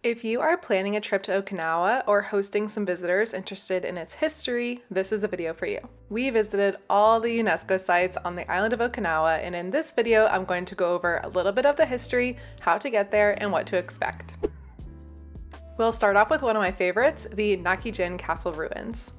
If you are planning a trip to Okinawa or hosting some visitors interested in its history, this is the video for you. We visited all the UNESCO sites on the island of Okinawa, and in this video, I'm going to go over a little bit of the history, how to get there, and what to expect. We'll start off with one of my favorites, the Nakijin Castle ruins.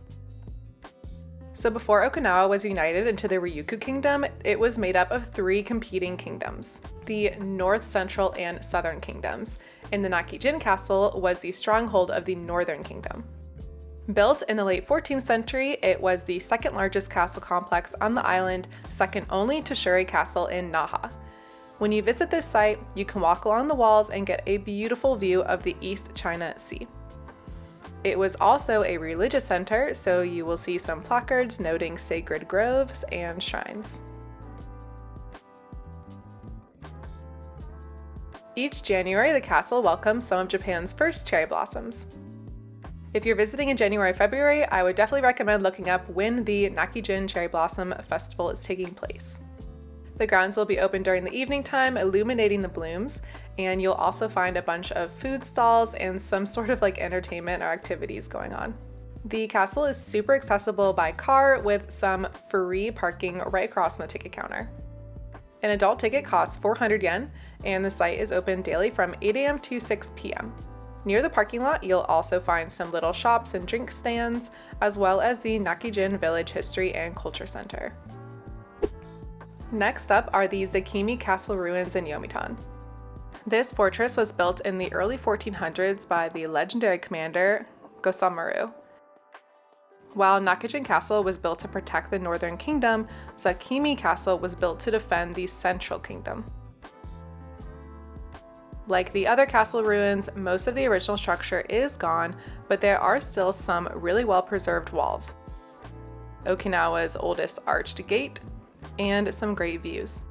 So before Okinawa was united into the Ryukyu Kingdom, it was made up of three competing kingdoms, the North, Central, and Southern Kingdoms, and the Nakijin Castle was the stronghold of the Northern Kingdom. Built in the late 14th century, it was the second largest castle complex on the island, second only to Shuri Castle in Naha. When you visit this site, you can walk along the walls and get a beautiful view of the East China Sea. It was also a religious center, so you will see some placards noting sacred groves and shrines. Each January, the castle welcomes some of Japan's first cherry blossoms. If you're visiting in January/February, I would definitely recommend looking up when the Nakijin Cherry Blossom Festival is taking place. The grounds will be open during the evening time, illuminating the blooms, and you'll also find a bunch of food stalls and some sort of entertainment or activities going on. The castle is super accessible by car with some free parking right across from the ticket counter. An adult ticket costs 400 yen, and the site is open daily from 8 a.m. to 6 p.m. Near the parking lot, you'll also find some little shops and drink stands, as well as the Nakijin Village History and Culture Center. Next up are the Zakimi Castle ruins in Yomitan. This fortress was built in the early 1400s by the legendary commander Gosammaro. While Nakijin Castle was built to protect the Northern Kingdom, Zakimi Castle was built to defend the Central Kingdom. Like the other castle ruins, most of the original structure is gone, but there are still some really well-preserved walls, Okinawa's oldest arched gate, and some great views.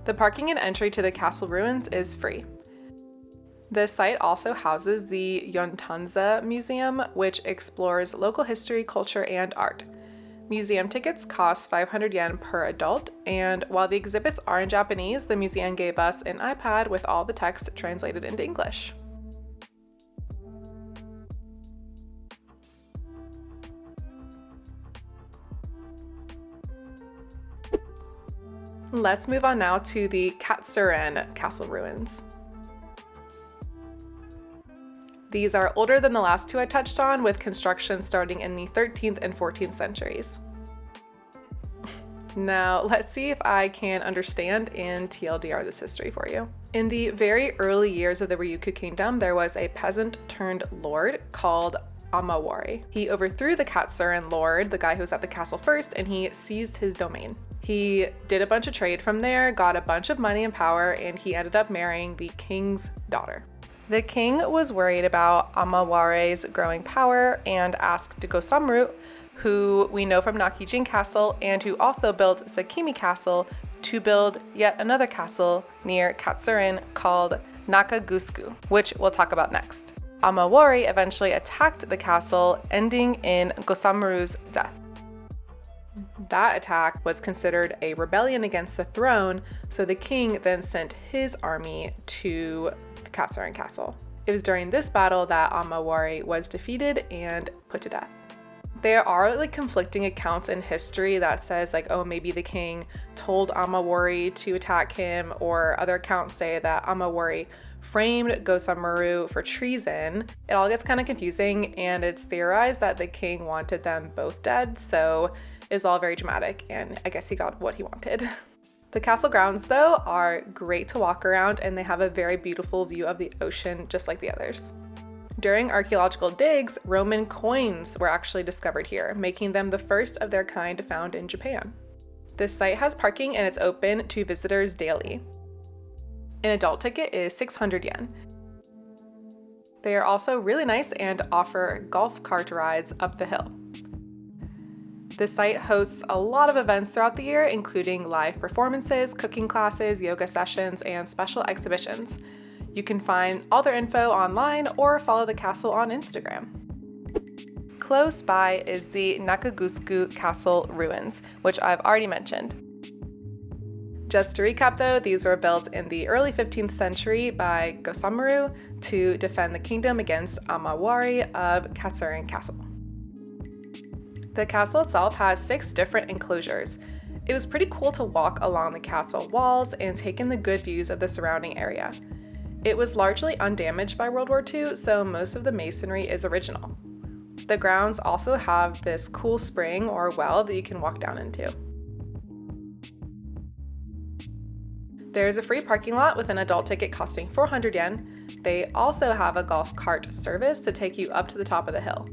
The parking and entry to the castle ruins is free. The site also houses the Yontanza Museum, which explores local history, culture, and art. Museum tickets cost 500 yen per adult, and while the exhibits are in Japanese, the museum gave us an iPad with all the text translated into English. Let's move on now to the Katsuren castle ruins. These are older than the last two I touched on, with construction starting in the 13th and 14th centuries. Now, let's see if I can understand and TLDR this history for you. In the very early years of the Ryukyu Kingdom, there was a peasant turned lord called Amawari. He overthrew the Katsuren lord, the guy who was at the castle first, and he seized his domain. He did a bunch of trade from there, got a bunch of money and power, and he ended up marrying the king's daughter. The king was worried about Amawari's growing power and asked Gosammaro, who we know from Nakijin Castle and who also built Zakimi Castle, to build yet another castle near Katsuren called Nakagusuku, which we'll talk about next. Amawari eventually attacked the castle, ending in Gosammaro's death. That attack was considered a rebellion against the throne, so the king then sent his army to the Katsuren Castle. It was during this battle that Amawari was defeated and put to death. There are conflicting accounts in history that says oh, maybe the king told Amawari to attack him, or other accounts say that Amawari framed Gosammaro for treason. It all gets kind of confusing, and it's theorized that the king wanted them both dead, so it's all very dramatic, and I guess he got what he wanted. The castle grounds, though, are great to walk around, and they have a very beautiful view of the ocean, just like the others. During archaeological digs, Roman coins were actually discovered here, making them the first of their kind found in Japan. This site has parking, and it's open to visitors daily. An adult ticket is 600 yen. They are also really nice and offer golf cart rides up the hill. The site hosts a lot of events throughout the year, including live performances, cooking classes, yoga sessions, and special exhibitions. You can find all their info online or follow the castle on Instagram. Close by is the Nakagusuku Castle ruins, which I've already mentioned. Just to recap though, these were built in the early 15th century by Gosamaru to defend the kingdom against Amawari of Katsuren Castle. The castle itself has 6 different enclosures. It was pretty cool to walk along the castle walls and take in the good views of the surrounding area. It was largely undamaged by World War II, so most of the masonry is original. The grounds also have this cool spring or well that you can walk down into. There's a free parking lot with an adult ticket costing 400 yen. They also have a golf cart service to take you up to the top of the hill.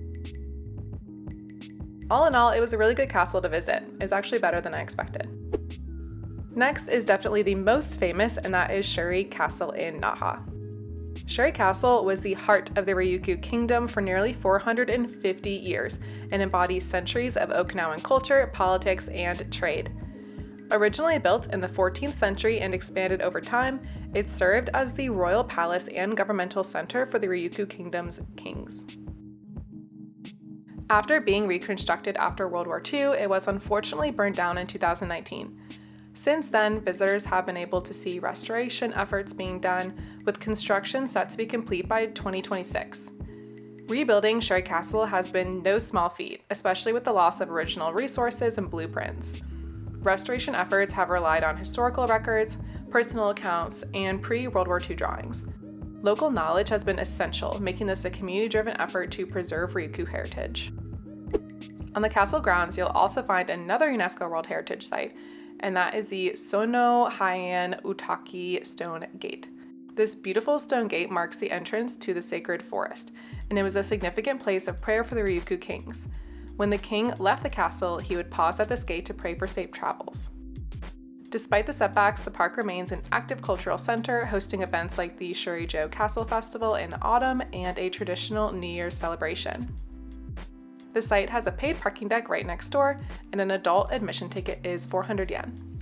All in all, it was a really good castle to visit. It's actually better than I expected. Next is definitely the most famous, and that is Shuri Castle in Naha. Shuri Castle was the heart of the Ryukyu Kingdom for nearly 450 years and embodies centuries of Okinawan culture, politics, and trade. Originally built in the 14th century and expanded over time, it served as the royal palace and governmental center for the Ryukyu Kingdom's kings. After being reconstructed after World War II, it was unfortunately burned down in 2019. Since then, visitors have been able to see restoration efforts being done, with construction set to be complete by 2026. Rebuilding Shuri Castle has been no small feat, especially with the loss of original resources and blueprints. Restoration efforts have relied on historical records, personal accounts, and pre-World War II drawings. Local knowledge has been essential, making this a community-driven effort to preserve Ryukyu heritage. On the castle grounds, you'll also find another UNESCO World Heritage Site, and that is the Sonohyan stone gate. This beautiful stone gate marks the entrance to the sacred forest, and it was a significant place of prayer for the Ryukyu kings. When the king left the castle, he would pause at this gate to pray for safe travels. Despite the setbacks, the park remains an active cultural center, hosting events like the Shurijo Castle Festival in autumn and a traditional New Year's celebration. The site has a paid parking deck right next door, and an adult admission ticket is 400 yen.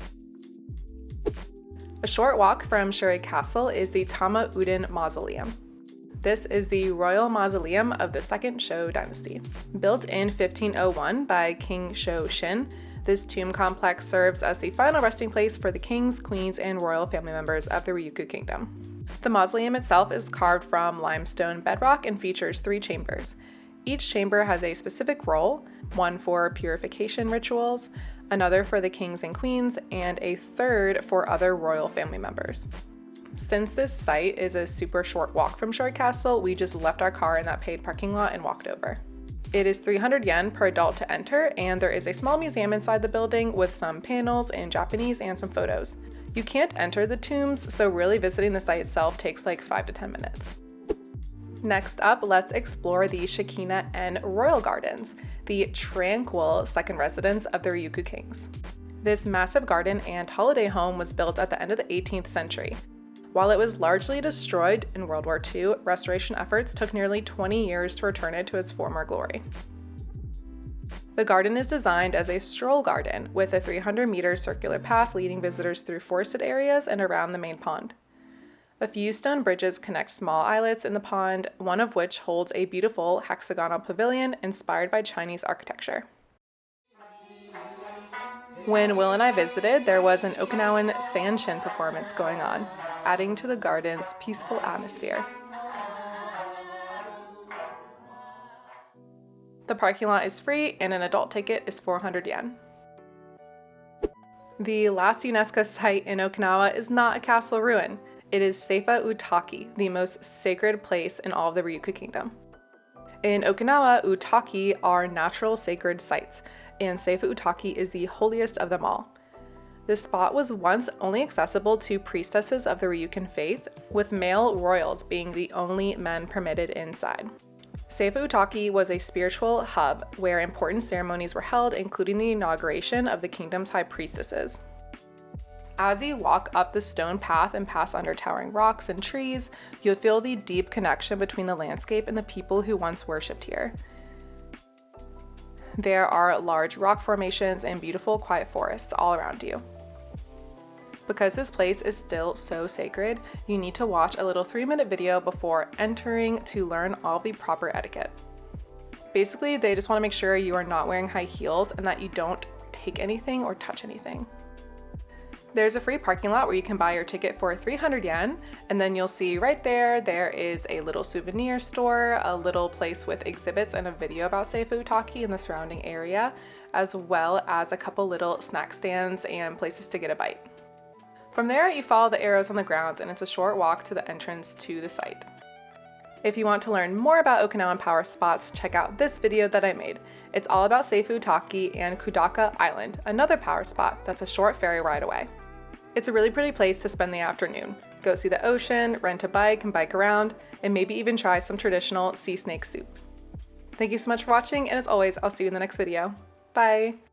A short walk from Shuri Castle is the Tama-Udon Mausoleum. This is the royal mausoleum of the Second Shou dynasty. Built in 1501 by King Shou-shin, this tomb complex serves as the final resting place for the kings, queens, and royal family members of the Ryukyu Kingdom. The mausoleum itself is carved from limestone bedrock and features 3 chambers. Each chamber has a specific role, one for purification rituals, another for the kings and queens, and a third for other royal family members. Since this site is a super short walk from Shuri Castle, we just left our car in that paid parking lot and walked over. It is 300 yen per adult to enter, and there is a small museum inside the building with some panels in Japanese and some photos. You can't enter the tombs, so really visiting the site itself takes like 5 to 10 minutes. Next up, let's explore the Shikina-En Royal Gardens, the tranquil second residence of the Ryukyu kings. This massive garden and holiday home was built at the end of the 18th century. While it was largely destroyed in World War II, restoration efforts took nearly 20 years to return it to its former glory. The garden is designed as a stroll garden with a 300-meter circular path leading visitors through forested areas and around the main pond. A few stone bridges connect small islets in the pond, one of which holds a beautiful hexagonal pavilion inspired by Chinese architecture. When Will and I visited, there was an Okinawan sanshin performance going on, adding to the garden's peaceful atmosphere. The parking lot is free and an adult ticket is 400 yen. The last UNESCO site in Okinawa is not a castle ruin. It is Seifa-utaki, the most sacred place in all of the Ryukyu Kingdom. In Okinawa, utaki are natural sacred sites, and Seifa-utaki is the holiest of them all. This spot was once only accessible to priestesses of the Ryukyuan faith, with male royals being the only men permitted inside. Seifa-utaki was a spiritual hub where important ceremonies were held, including the inauguration of the kingdom's high priestesses. As you walk up the stone path and pass under towering rocks and trees, you'll feel the deep connection between the landscape and the people who once worshipped here. There are large rock formations and beautiful quiet forests all around you. Because this place is still so sacred, you need to watch a little 3-minute video before entering to learn all the proper etiquette. Basically, they just want to make sure you are not wearing high heels and that you don't take anything or touch anything. There's a free parking lot where you can buy your ticket for 300 yen, and then you'll see right there is a little souvenir store, a little place with exhibits and a video about Seifa-utaki and the surrounding area, as well as a couple little snack stands and places to get a bite. From there, you follow the arrows on the ground and it's a short walk to the entrance to the site. If you want to learn more about Okinawan power spots, check out this video that I made. It's all about Seifa-utaki and Kudaka Island, another power spot that's a short ferry ride away. It's a really pretty place to spend the afternoon. Go see the ocean, rent a bike and bike around, and maybe even try some traditional sea snake soup. Thank you so much for watching, and as always, I'll see you in the next video. Bye!